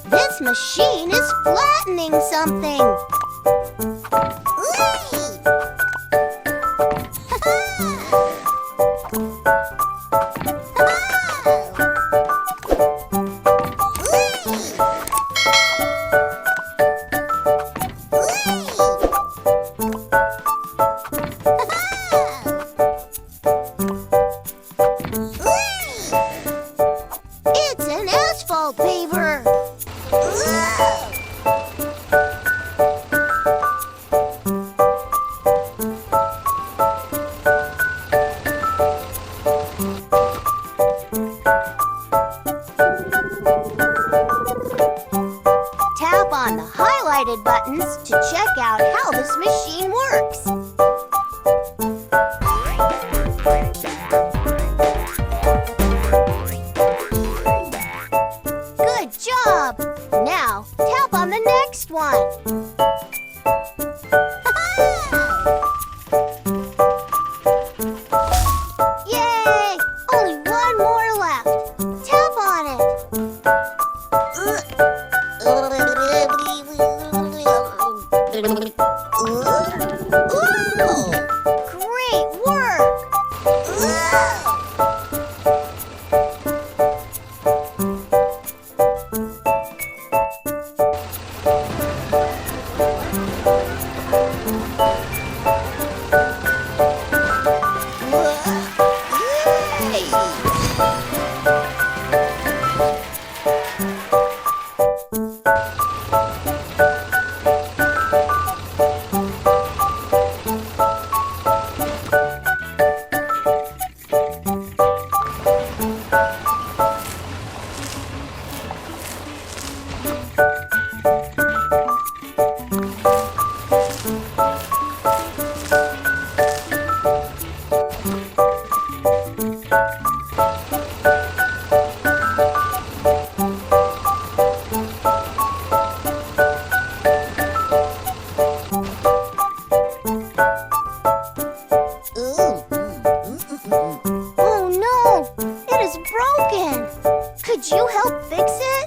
This machine is flattening something. It's an asphalt paver. Tap on the highlighted buttons to check out how this machine works. Good job! Now, tap on the next one. Yay! Only one more left. Tap on it. Ooh! Great work! Oh no! It is broken! Could you help fix it?